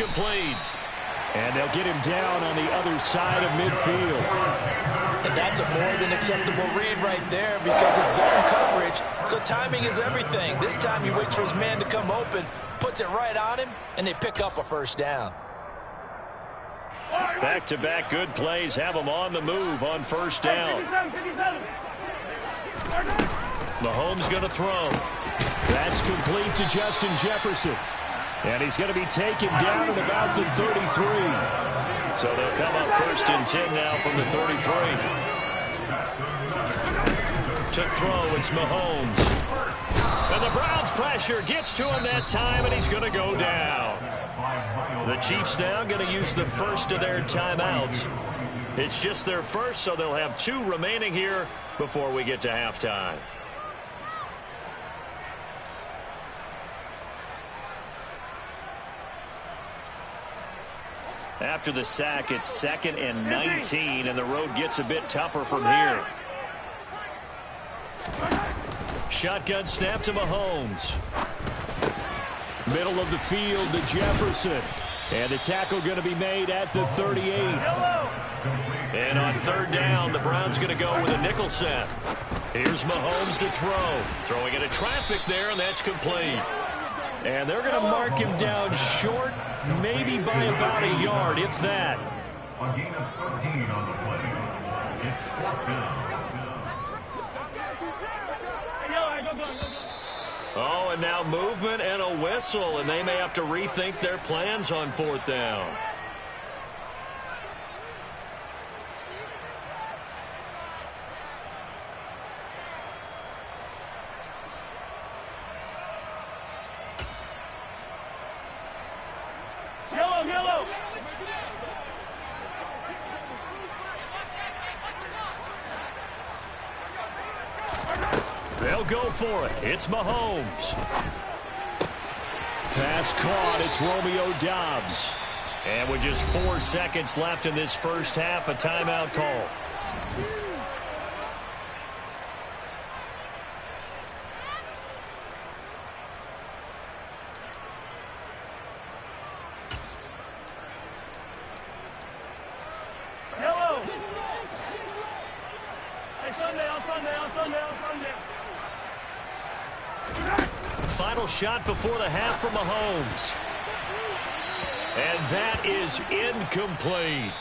complete. And they'll get him down on the other side of midfield. And that's a more than acceptable read right there because it's zone coverage, so timing is everything. This time he waits for his man to come open, puts it right on him, and they pick up a first down. Back-to-back good plays have him on the move on first down. Mahomes going to throw. That's complete to Justin Jefferson. And he's going to be taken down at about the 33. So they'll come up first and 10 now from the 33. To throw, it's Mahomes. And the Browns pressure gets to him that time, and he's going to go down. The Chiefs now going to use the first of their timeouts. It's just their first, so they'll have 2 remaining here before we get to halftime. After the sack, it's 2nd and 19, and the road gets a bit tougher from here. Shotgun snap to Mahomes. Middle of the field to Jefferson. And the tackle going to be made at the 38. And on third down, the Browns going to go with a nickel set. Here's Mahomes to throw. Throwing into traffic there, and that's complete. And they're going to mark him down short, maybe by about a yard, if that. A gain of 13 on the play. It's 4th down. Oh, and now movement and a whistle, and they may have to rethink their plans on 4th down. Yellow. They'll go for it. It's Mahomes. Pass caught. It's Romeo Doubs. And with just 4 seconds left in this first half, a timeout call. Final shot before the half from Mahomes. And that is incomplete.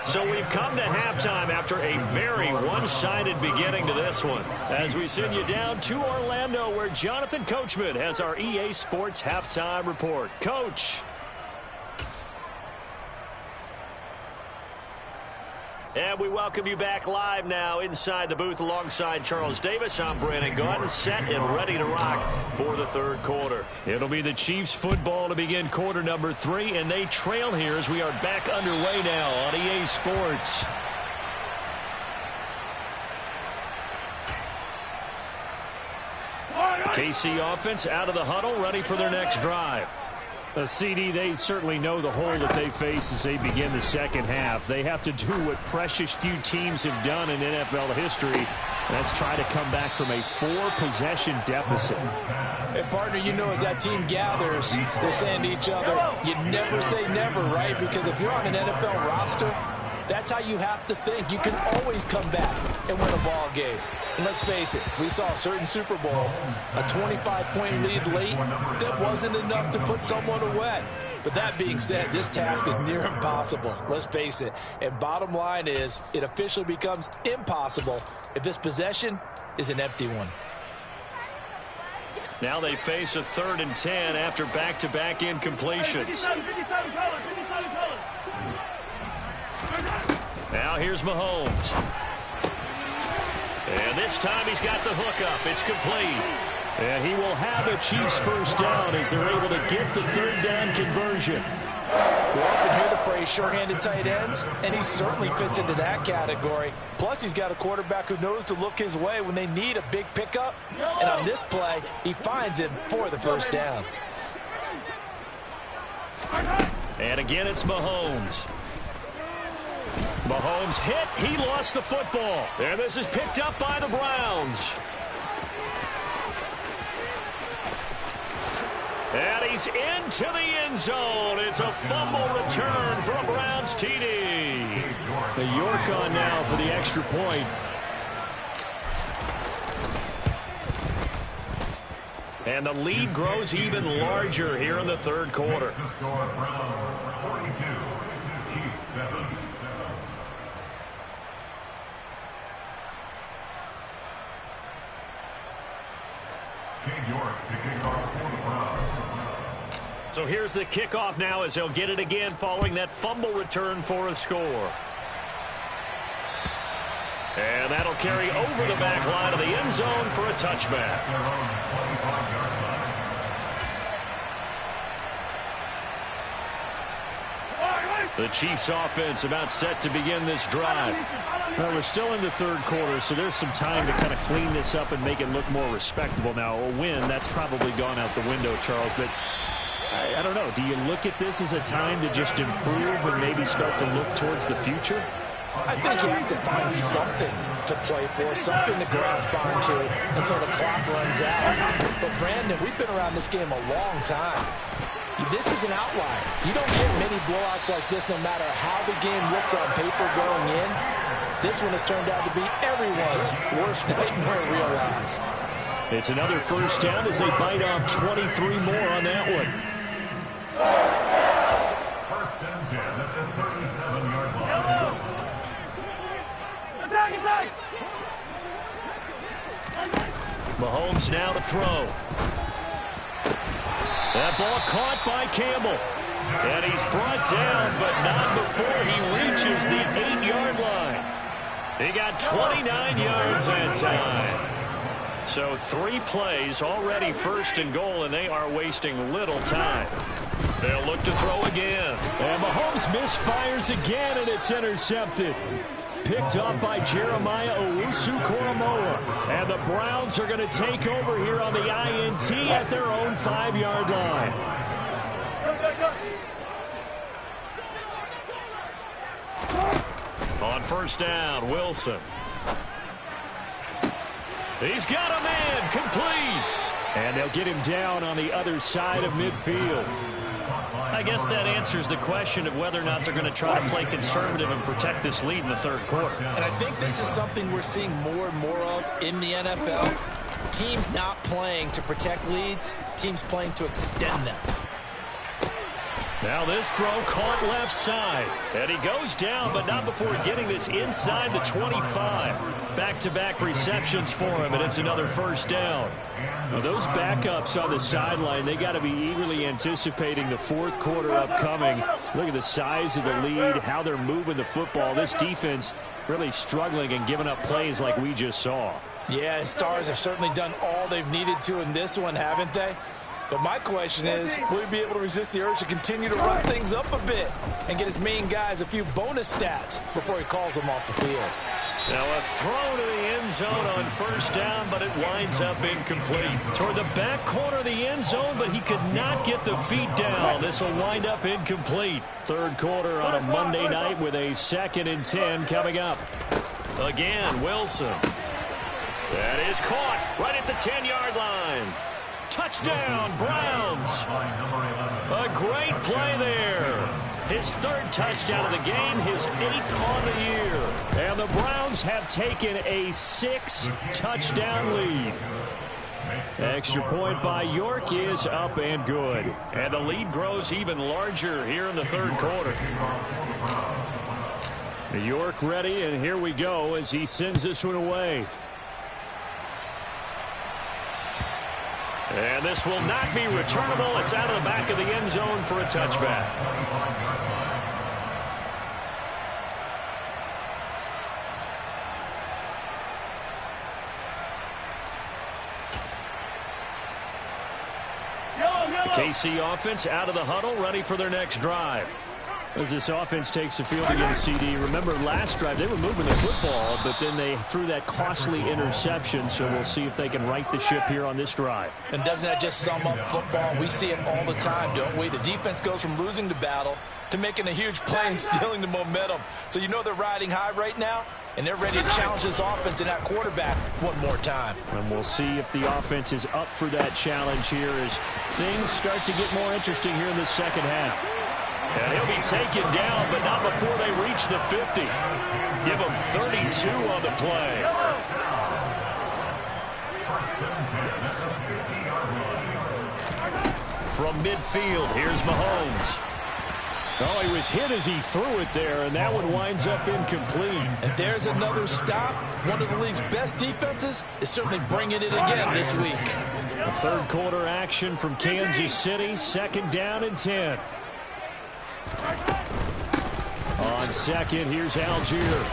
So we've come to halftime after a very one-sided beginning to this one. As we send you down to Orlando, where Jonathan Coachman has our EA Sports halftime report. Coach. And we welcome you back live now inside the booth alongside Charles Davis. I'm Brandon Gaudin, set and ready to rock for the third quarter. It'll be the Chiefs football to begin quarter number 3, and they trail here as we are back underway now on EA Sports. KC offense out of the huddle, ready for their next drive. CD, they certainly know the hole that they face as they begin the second half. They have to do what precious few teams have done in NFL history. That's try to come back from a 4-possession deficit. And partner, you know, as that team gathers, they're saying to each other, you never say never, right? Because if you're on an NFL roster, that's how you have to think. You can always come back and win a ball game. And let's face it, we saw a certain Super Bowl, a 25-point lead late, that wasn't enough to put someone away. But that being said, this task is near impossible. Let's face it. And bottom line is, it officially becomes impossible if this possession is an empty one. Now they face a 3rd and 10 after back-to-back incompletions. Now here's Mahomes. And this time he's got the hook up. It's complete. And he will have a Chiefs first down as they're able to get the 3rd down conversion. We often hear the phrase sure-handed tight ends, and he certainly fits into that category. Plus, he's got a quarterback who knows to look his way when they need a big pickup. And on this play, he finds him for the first down. And again, it's Mahomes. Mahomes hit. He lost the football. And this is picked up by the Browns. And he's into the end zone. It's a fumble return for a Browns TD. The York on now for the extra point. And the lead grows even larger here in the third quarter. So here's the kickoff now as he'll get it again following that fumble return for a score. And that'll carry over the back line of the end zone for a touchback. The Chiefs offense about set to begin this drive. Well, we're still in the third quarter, so there's some time to kind of clean this up and make it look more respectable. Now, a win, that's probably gone out the window, Charles, but I don't know. Do you look at this as a time to just improve and maybe start to look towards the future? I think you have to find something to play for, something to grasp onto until the clock runs out. But, Brandon, we've been around this game a long time. This is an outlier. You don't get many blowouts like this no matter how the game looks on paper going in. This one has turned out to be everyone's worst nightmare realized. It's another first down as they bite off 23 more on that one. First and 10 at the 37-yard line. Mahomes now to throw. That ball caught by Campbell. And he's brought down, but not before he reaches the 8-yard line. He got 29 yards that time. So 3 plays already first and goal, and they are wasting little time. They'll look to throw again. And Mahomes misfires again, and it's intercepted. Picked up by Jeremiah Owusu-Koramoah. And the Browns are going to take over here on the INT at their own 5-yard line. On first down, Wilson. He's got a man, complete. And they'll get him down on the other side of midfield. I guess that answers the question of whether or not they're going to try to play conservative and protect this lead in the third quarter. And I think this is something we're seeing more and more of in the NFL. Teams not playing to protect leads, teams playing to extend them. Now this throw caught left side. And he goes down, but not before getting this inside the 25. Back-to-back receptions for him, and it's another first down. Now those backups on the sideline, they got to be eagerly anticipating the fourth quarter upcoming. Look at the size of the lead, how they're moving the football. This defense really struggling and giving up plays like we just saw. Yeah, Stars have certainly done all they've needed to in this one, haven't they? But my question is, will he be able to resist the urge to continue to run things up a bit and get his main guys a few bonus stats before he calls them off the field? Now a throw to the end zone on first down, but it winds up incomplete. Toward the back corner of the end zone, but he could not get the feet down. This will wind up incomplete. Third quarter on a Monday night with a 2nd and 10 coming up. Again, Wilson. That is caught right at the 10-yard line. Touchdown, Browns. A great play there. His 3rd touchdown of the game, his 8th on the year. And the Browns have taken a 6-touchdown lead. Extra point by York is up and good. And the lead grows even larger here in the third quarter. York ready, and here we go as he sends this one away. And this will not be returnable. It's out of the back of the end zone for a touchback. The KC offense out of the huddle, ready for their next drive. As this offense takes the field against CD, remember last drive they were moving the football, but then they threw that costly interception, so we'll see if they can right the ship here on this drive. And doesn't that just sum up football? We see it all the time, don't we? The defense goes from losing the battle to making a huge play and stealing the momentum. So you know they're riding high right now, and they're ready to challenge this offense and that quarterback one more time. And we'll see if the offense is up for that challenge here as things start to get more interesting here in the second half. And he'll be taken down, but not before they reach the 50. Give him 32 on the play. From midfield, here's Mahomes. Oh, he was hit as he threw it there, and that one winds up incomplete. And there's another stop. One of the league's best defenses is certainly bringing it again this week. A third quarter action from Kansas City, 2nd down and 10. On second, here's Algier.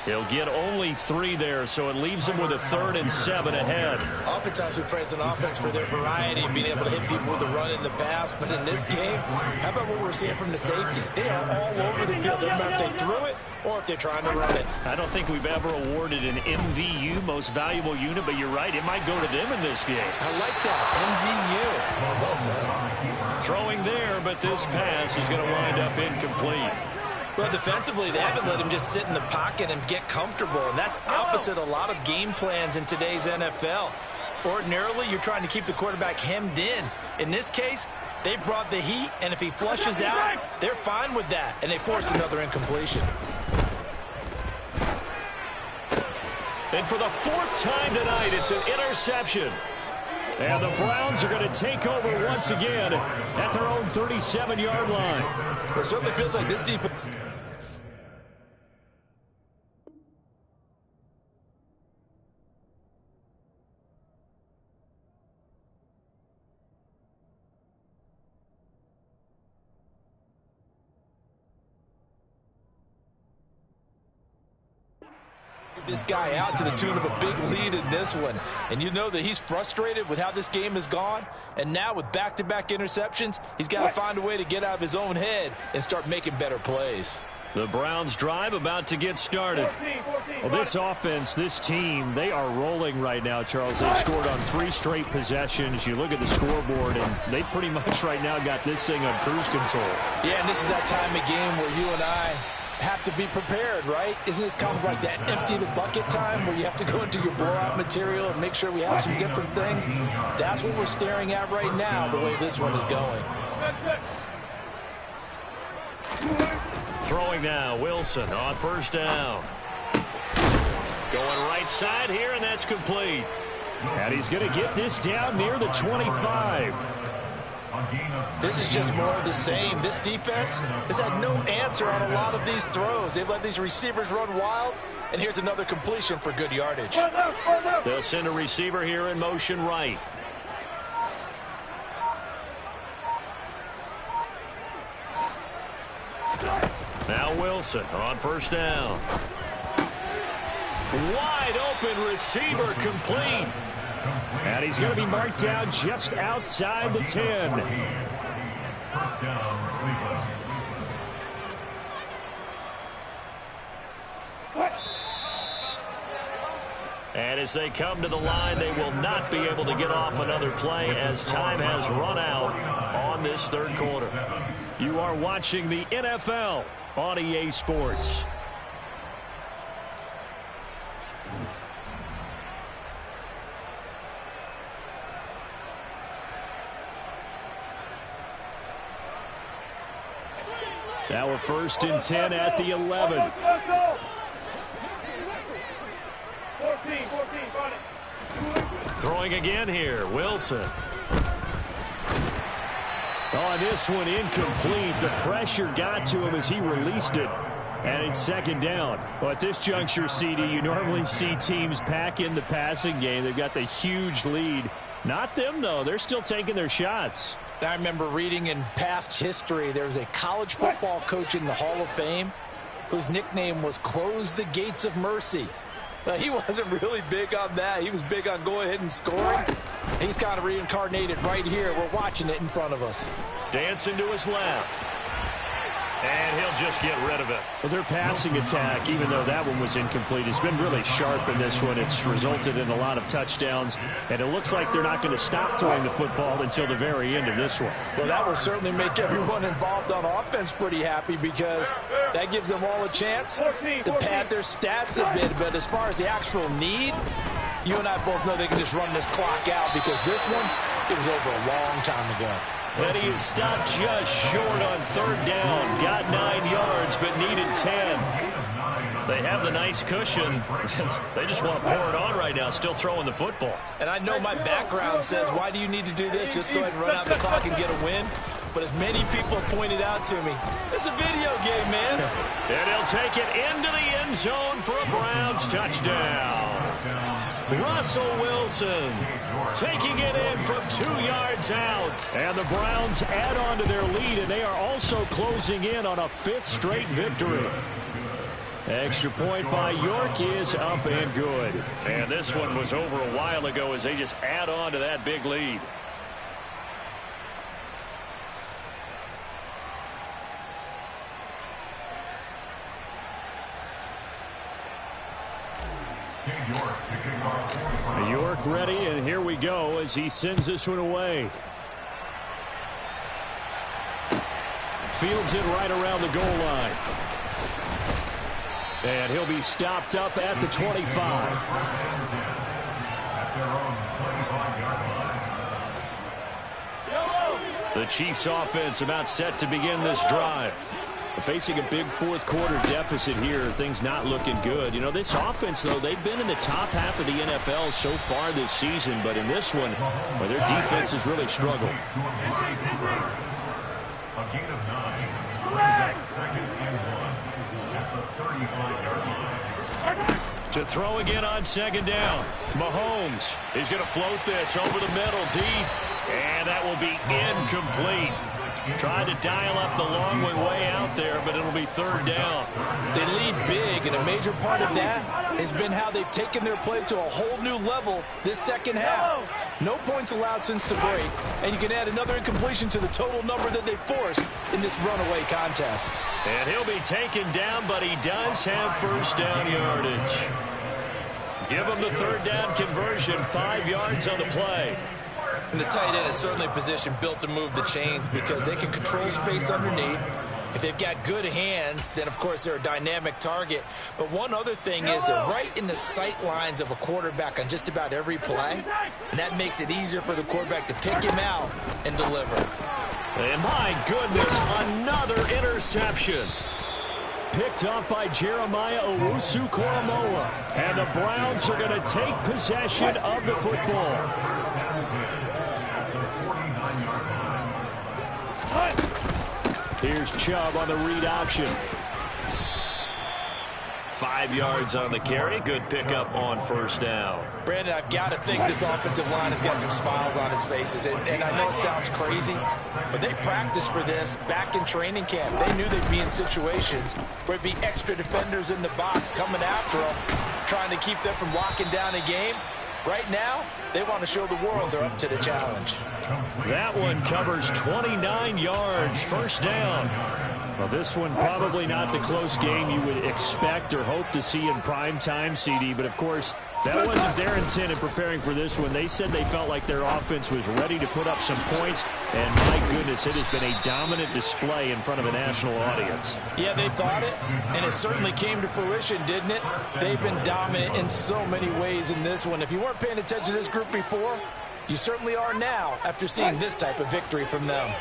He'll get only 3 there, so it leaves him with a 3rd and 7 ahead. Oftentimes we praise an offense for their variety and being able to hit people with the run in the pass. But in this game, how about what we're seeing from the safeties? They are all over the field. Doesn't matter if they threw it or if they're trying to run it. I don't think we've ever awarded an MVU, most valuable unit, but you're right, it might go to them in this game. I like that, MVU. Well done. Throwing there, but this pass is going to wind up incomplete. Well, defensively, they haven't let him just sit in the pocket and get comfortable, and that's opposite a lot of game plans in today's NFL. Ordinarily, you're trying to keep the quarterback hemmed in. In this case, they brought the heat, and if he flushes out, they're fine with that, and they force another incompletion. And for the 4th time tonight, it's an interception. And the Browns are going to take over once again at their own 37-yard line. It certainly feels like this defense. This guy out to the tune of a big lead in this one. And you know that he's frustrated with how this game has gone. And now with back-to-back interceptions, he's got to find a way to get out of his own head and start making better plays. The Browns drive about to get started. Well, this offense, this team, they are rolling right now, Charles. They've scored on 3 straight possessions. You look at the scoreboard, and they pretty much right now got this thing on cruise control. Yeah, and this is that time of game where you and I have to be prepared, right? Isn't this kind of like that empty the bucket time where you have to go into your blowout material and make sure we have some different things? That's what we're staring at right now, the way this one is going. Throwing now, Wilson on 1st down. Going right side here, and that's complete. And he's going to get this down near the 25. This is just more of the same. This defense has had no answer on a lot of these throws. They've let these receivers run wild, and here's another completion for good yardage. They'll send a receiver here in motion right. Now Wilson on 1st down. Wide open receiver, complete. And he's going to be marked down just outside the 10. 1st down, Cleveland. And as they come to the line, they will not be able to get off another play as time has run out on this 3rd quarter. You are watching the NFL on EA Sports. Now we're 1st and 10 at the 11. 14, Throwing again here, Wilson. Oh, this one incomplete. The pressure got to him as he released it. And it's 2nd down. Well, at this juncture, CD, you normally see teams pack in the passing game. They've got the huge lead. Not them, though. They're still taking their shots. I remember reading in past history, there was a college football coach in the Hall of Fame whose nickname was Close the Gates of Mercy. He wasn't really big on that. He was big on going ahead and scoring. He's kind of reincarnated right here. We're watching it in front of us. Dancing to his left. And he'll just get rid of it. Well, their passing attack, even though that one was incomplete, has been really sharp in this one. It's resulted in a lot of touchdowns, and it looks like they're not going to stop throwing the football until the very end of this one. Well, that will certainly make everyone involved on offense pretty happy because that gives them all a chance to pad their stats a bit. But as far as the actual need, you and I both know they can just run this clock out because this one, it was over a long time ago. And he is stopped just short on third down. Got 9 yards, but needed 10. They have the nice cushion. They just want to pour it on right now, still throwing the football. And I know my background says, why do you need to do this? Just go ahead and run out the clock and get a win. But as many people have pointed out to me, it's a video game, man. And he'll take it into the end zone for a Browns touchdown. Russell Wilson taking it in from 2 yards out. And the Browns add on to their lead, and they are also closing in on a 5th straight victory. Extra point by York is up and good. And this one was over a while ago as they just add on to that big lead. York ready, and here we go as he sends this one away. Fields it right around the goal line. And he'll be stopped up at the 25. The Chiefs offense about set to begin this drive. Facing a big fourth quarter deficit here, things not looking good. You know, this offense, though, they've been in the top half of the NFL so far this season, but in this one, well, their defense has really struggled. A gain of 9. Second and 1 at the 35-yard line. To throw again on second down. Mahomes is going to float this over the middle deep, and that will be incomplete. Tried to dial up the long way out there, but it'll be third down. They lead big, and a major part of that has been how they've taken their play to a whole new level this second half. No points allowed since the break, and you can add another incompletion to the total number that they forced in this runaway contest. And he'll be taken down, but he does have first down yardage. Give him the third down conversion, 5 yards on the play. And the tight end is certainly a position built to move the chains because they can control space underneath. If they've got good hands, then, of course, they're a dynamic target. But one other thing is they're right in the sight lines of a quarterback on just about every play, and that makes it easier for the quarterback to pick him out and deliver. And, my goodness, another interception. Picked up by Jeremiah Owusu-Koramoah. And the Browns are going to take possession of the football. Here's Chubb on the read option. 5 yards on the carry. Good pickup on first down. Brandon, I've got to think this offensive line has got some smiles on its faces. And I know it sounds crazy, but they practiced for this back in training camp. They knew they'd be in situations where it'd be extra defenders in the box coming after them, trying to keep them from locking down a game. Right now, they want to show the world they're up to the challenge. That one covers 29 yards. First down. Well, this one probably not the close game you would expect or hope to see in prime time, CD. But, of course, that wasn't their intent in preparing for this one. They said they felt like their offense was ready to put up some points. And, my goodness, it has been a dominant display in front of a national audience. Yeah, they thought it, and it certainly came to fruition, didn't it? They've been dominant in so many ways in this one. If you weren't paying attention to this group before, you certainly are now after seeing this type of victory from them.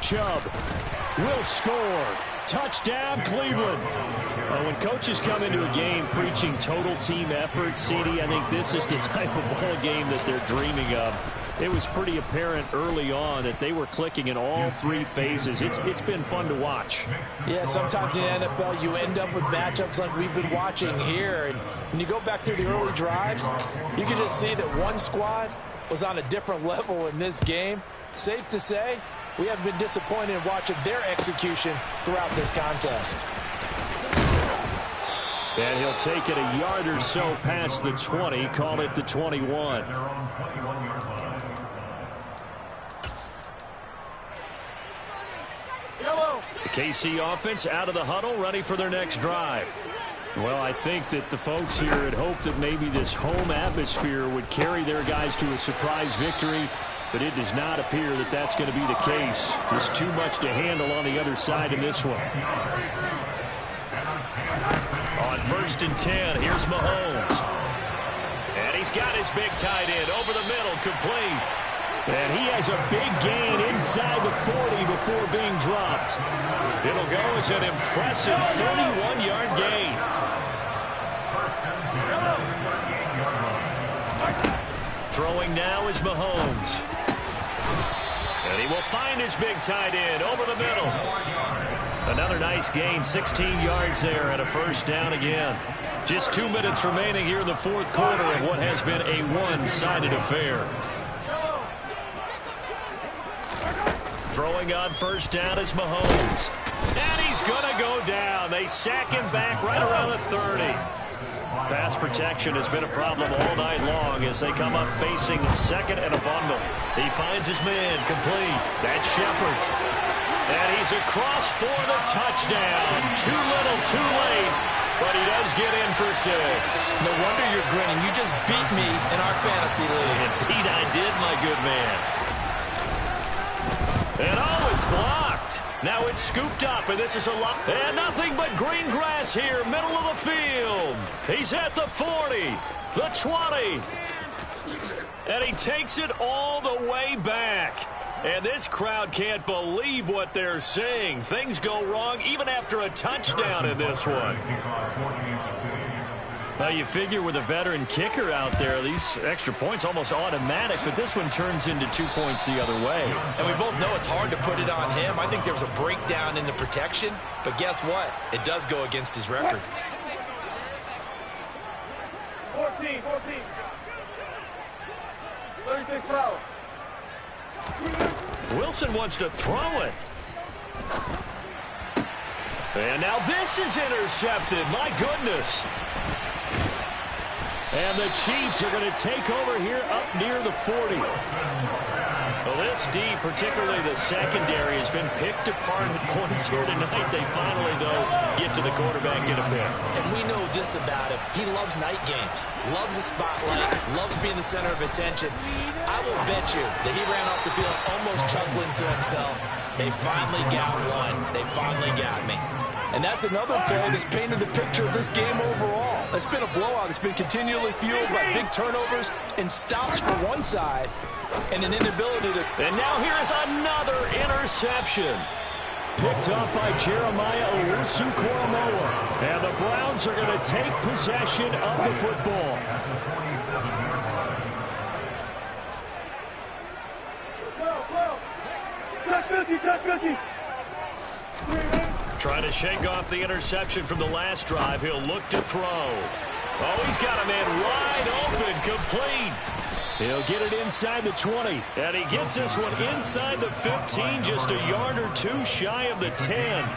Chubb will score. Touchdown, Cleveland. When coaches come into a game preaching total team effort, CD, I think this is the type of ball game that they're dreaming of. It was pretty apparent early on that they were clicking in all three phases. It's been fun to watch. Yeah, sometimes in the NFL you end up with matchups like we've been watching here. And when you go back through the early drives, you can just see that one squad was on a different level in this game. Safe to say, we have been disappointed in watching their execution throughout this contest. And he'll take it a yard or so past the 20, call it the 21. The KC offense out of the huddle, ready for their next drive. Well, I think that the folks here had hoped that maybe this home atmosphere would carry their guys to a surprise victory, but it does not appear that that's going to be the case. There's too much to handle on the other side in this one. On 1st and 10, here's Mahomes. And he's got his big tight end over the middle, complete. And he has a big gain inside the 40 before being dropped. It'll go as an impressive 31-yard gain. Throwing now is Mahomes. And he will find his big tight end over the middle. Another nice gain, 16 yards there, and a first down again. Just 2 minutes remaining here in the fourth quarter of what has been a one-sided affair. Throwing on 1st down is Mahomes. And he's going to go down. They sack him back right around the 30. Pass protection has been a problem all night long as they come up facing 2nd and a bundle. He finds his man, complete. That's Shepard. And he's across for the touchdown. Too little, too late, but he does get in for 6. No wonder you're grinning. You just beat me in our fantasy league. Indeed I did, my good man. And oh, it's blocked. Now it's scooped up, and this is a lot. And nothing but green grass here, middle of the field. He's at the 40, the 20. And he takes it all the way back. And this crowd can't believe what they're seeing. Things go wrong even after a touchdown in this one. Now you figure with a veteran kicker out there, these extra points almost automatic, but this one turns into 2 points the other way. And we both know it's hard to put it on him. I think there was a breakdown in the protection, but guess what? It does go against his record. 14. 36 fouls. Wilson wants to throw it. And now this is intercepted. My goodness. And the Chiefs are going to take over here up near the 40. Well, this D, particularly the secondary, has been picked apart at points here tonight. They finally, though, get to the quarterback, get a pick. And we know this about him. He loves night games, loves the spotlight, loves being the center of attention. I will bet you that he ran off the field almost chuckling to himself. They finally got one. They finally got me. And that's another play that's painted the picture of this game overall. It's been a blowout. It's been continually fueled by big turnovers and stops for one side and an inability to... And now here is another interception. Picked off by Jeremiah Owusu-Koramoah. And the Browns are going to take possession of the football. Touch Cookie. Trying to shake off the interception from the last drive. He'll look to throw. Oh, he's got a man wide open, complete. He'll get it inside the 20. And he gets this one inside the 15, just a yard or two shy of the 10.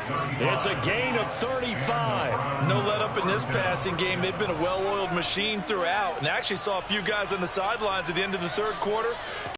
It's a gain of 35. No let up in this passing game. They've been a well-oiled machine throughout. And actually saw a few guys on the sidelines at the end of the third quarter